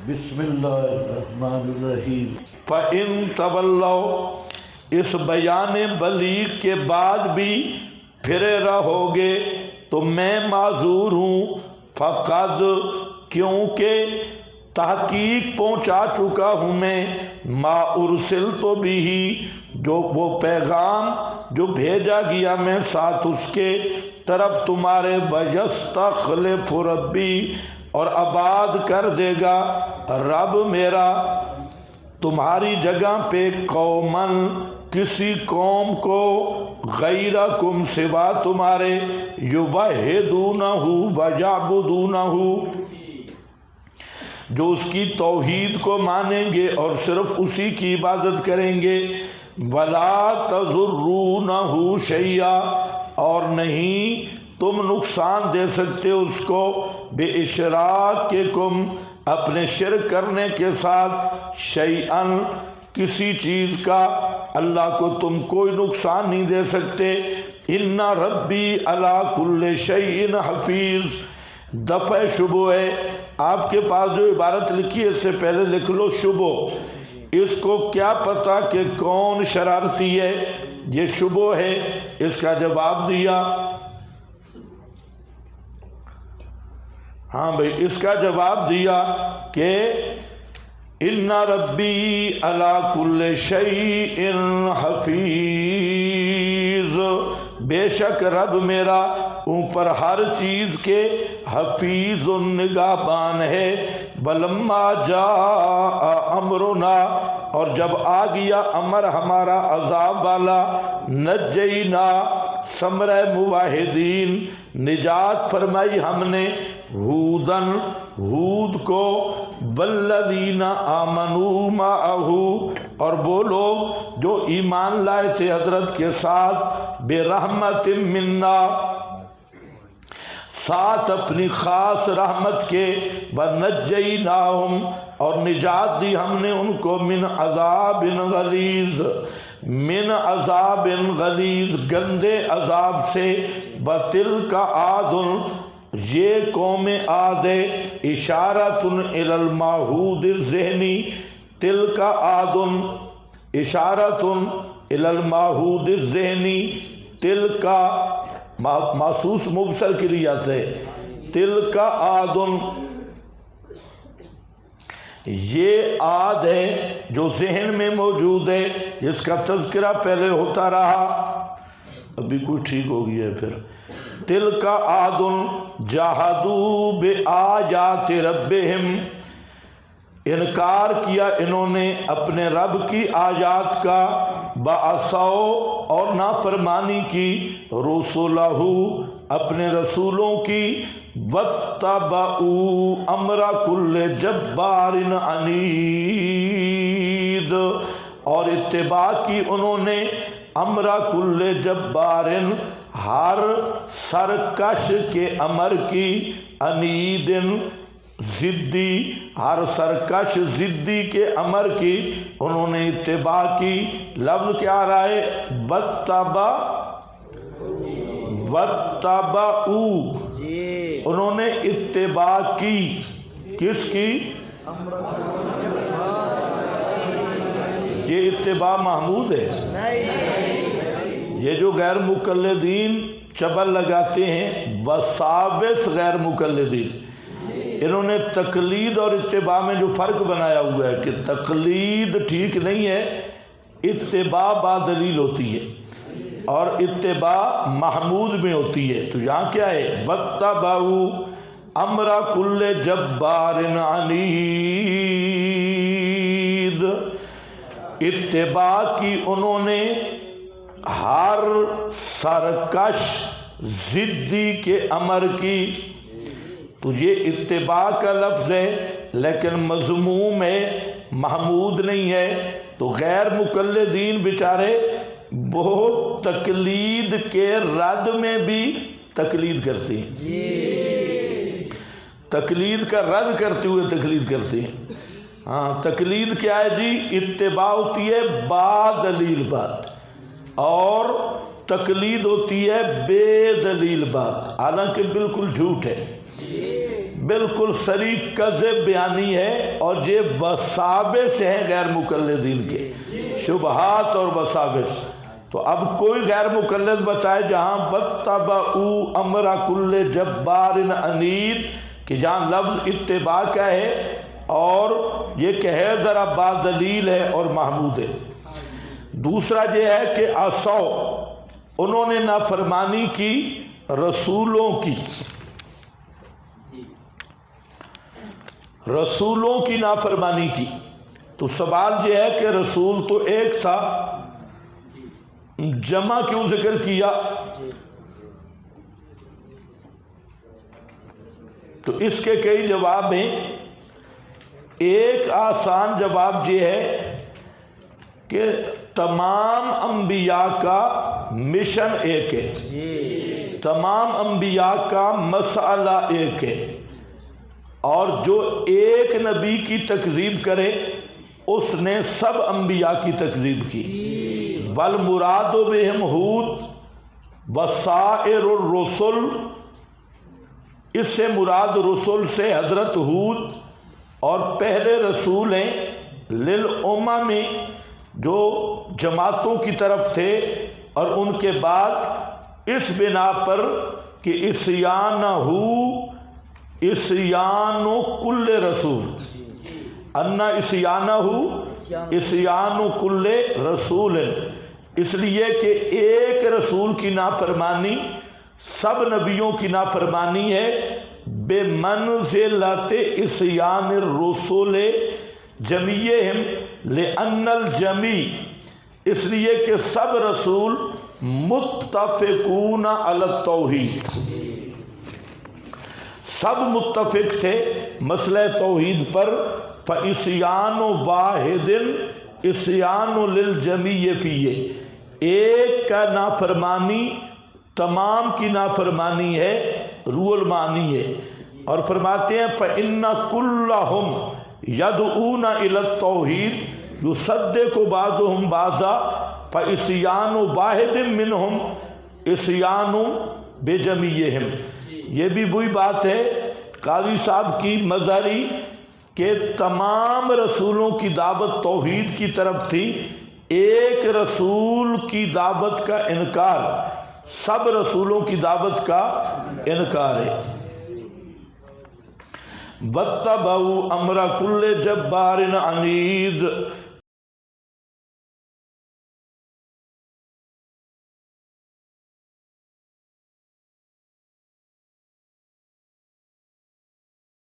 بسم اللہ الرحمن الرحیم۔ فَإِن تَوَلَّوْا، اس بیان بلیغ کے بعد بھی پھرے رہو گے تو میں معذور ہوں، فقد، کیونکہ تحقیق پہنچا چکا ہوں میں، ما ارسلت بہ، جو وہ پیغام جو بھیجا گیا میں ساتھ اس کے طرف تمہارے، وَيَسْتَخْلِفُ رَبِّي، اور آباد کر دے گا رب میرا تمہاری جگہ پہ، قومن، کسی قوم کو، غیرکم، سوا تمہارے، یوحدونہ ویعبدونہ، جو اس کی توحید کو مانیں گے اور صرف اسی کی عبادت کریں گے، ولا تضرونہ شیئا، اور نہیں تم نقصان دے سکتے اس کو، بے اشراککم، اپنے شرک کرنے کے ساتھ، شیئن، کسی چیز کا، اللہ کو تم کوئی نقصان نہیں دے سکتے، ان ربی علی کل شیء حفیظ۔ دفع شبہ ہے، آپ کے پاس جو عبارت لکھی ہے اس سے پہلے لکھ لو شبہ، اس کو کیا پتا کہ کون شرارتی ہے، یہ شبہ ہے، اس کا جواب دیا۔ ہاں بھئی، اس کا جواب دیا کہ ان ربی علی کل شیء حفیظ، بے شک رب میرا اوپر ہر چیز کے حفیظ نگہبان ہے۔ ولما جاء امرنا، اور جب آ گیا امر ہمارا عذاب والا، نجینا، ثمرہ موحدین، نجات فرمائی ہم نے، ہودن، ہود کو، والذین آمنوا معہ، اور وہ لوگ جو ایمان لائے تھے حضرت کے ساتھ، برحمت منا، ساتھ اپنی خاص رحمت کے، ونجیناہم، اور نجات دی ہم نے ان کو، من عذاب غلیظ، من عذاب غلیظ، گندے عذاب سے، وتلک عاد، یہ قوم عاد ہے، اشارۃ الی المعہود الذہنی، تلک عاد اشارۃ الی المعہود الذہنی، تلک محسوس مبصر کے لیے سے، تلک عاد، یہ عاد ہے جو ذہن میں موجود ہے، جس کا تذکرہ پہلے ہوتا رہا، ابھی کوئی ٹھیک ہو گیا ہے پھر، تلک عاد جاہدوا بآیات ربہم، انکار کیا انہوں نے اپنے رب کی آیات کا، وعصوا، اور نافرمانی کی، رسلہ، اپنے رسولوں کی، واتبعوا امر کل جبار عنید، اور اتباع کی انہوں نے امر کل جبار، ہر سرکش کے امر کی، عنید، ضدی، ہر سرکش ضدی کے امر کی انہوں نے اتباع کی۔ لفظ کیا آ رہا ہے؟ واتبعوا، انہوں نے اتباع کی، کس کی؟ یہ اتباع محمود ہے؟ یہ جو غیر مقلدین چبل لگاتے ہیں، وسابس غیر مقلدین، انہوں نے تقلید اور اتباع میں جو فرق بنایا ہوا ہے کہ تقلید ٹھیک نہیں ہے، اتباع با دلیل ہوتی ہے، اور اتباع محمود میں ہوتی ہے۔ تو یہاں کیا ہے؟ واتبعوا امر کل جبار عنید، اتباع کی انہوں نے ہر سرکش ضدی کے امر کی۔ تو یہ اتباع کا لفظ ہے لیکن مذموم ہے، محمود نہیں ہے۔ تو غیر مقلدین بیچارے وہ تقلید کے رد میں بھی تقلید کرتے ہیں، تقلید کا رد کرتے ہوئے تقلید کرتے ہیں۔ ہاں، تقلید کیا ہے جی؟ اتباع ہوتی ہے با دلیل بات، اور تقلید ہوتی ہے بے دلیل بات، حالانکہ بالکل جھوٹ ہے۔ بالکل سری کذب بیانی ہے، اور یہ بسابے سے ہیں غیر مقلدین کے، شبہات اور بسابے سے۔ تو اب کوئی غیر مقلد بتائے جہاں بتبعوا امر کل جبار عنید، کہ جہاں لفظ اتباع کا ہے اور یہ کہ ہے ذرا با دلیل ہے اور محمود ہے۔ دوسرا یہ ہے کہ عصوا، انہوں نے نافرمانی کی رسولوں کی، رسولوں کی نافرمانی کی۔ تو سوال یہ ہے کہ رسول تو ایک تھا، جمع کیوں ذکر کیا؟ تو اس کے کئی جواب ہیں۔ ایک آسان جواب یہ ہے کہ تمام انبیاء کا مشن ایک ہے، تمام انبیاء کا مسئلہ ایک ہے، اور جو ایک نبی کی تکذیب کرے اس نے سب انبیاء کی تکذیب کی۔ والمراد بہم ہود وسائر الرسل، اس سے مراد رسول سے حضرت ہود اور پہلے رسول ہیں، للامم جو جماعتوں کی طرف تھے، اور ان کے بعد اس بنا پر کہ عصیان کل رسول، انا عصیان کل رسول، اس لیے کہ ایک رسول کی نافرمانی سب نبیوں کی نافرمانی ہے، بے منزلت عصیان الرسول جمیعہم لأن الجمیع، اس لیے کہ سب رسول متفقون علی التوحید، سب متفق تھے مسئلہ توحید پر۔ فعصیان واحد عصیان للجمیع فیہ، ایک کا نافرمانی تمام کی نافرمانی ہے، روح المعانی ہے۔ اور فرماتے ہیں فَإِنَّ كُلَّهُمْ يَدْعُونَ إِلَى التَّوْحِيدِ يُصَدِّقُ بَعْضُهُمْ بَعْضًا فَعِصْيَانُ وَاحِدٍ مِّنْهُمْ عِصْيَانُ بِجَمِيعِهِمْ۔ یہ بھی وہی بات ہے قاضی صاحب کی مظہری کہ تمام رسولوں کی دعوت توحید کی طرف تھی، ایک رسول کی دعوت کا انکار سب رسولوں کی دعوت کا انکار ہے۔ وَاتَّبَعُوا أَمْرَ كُلِّ جَبَّارٍ عَنِيدٍ،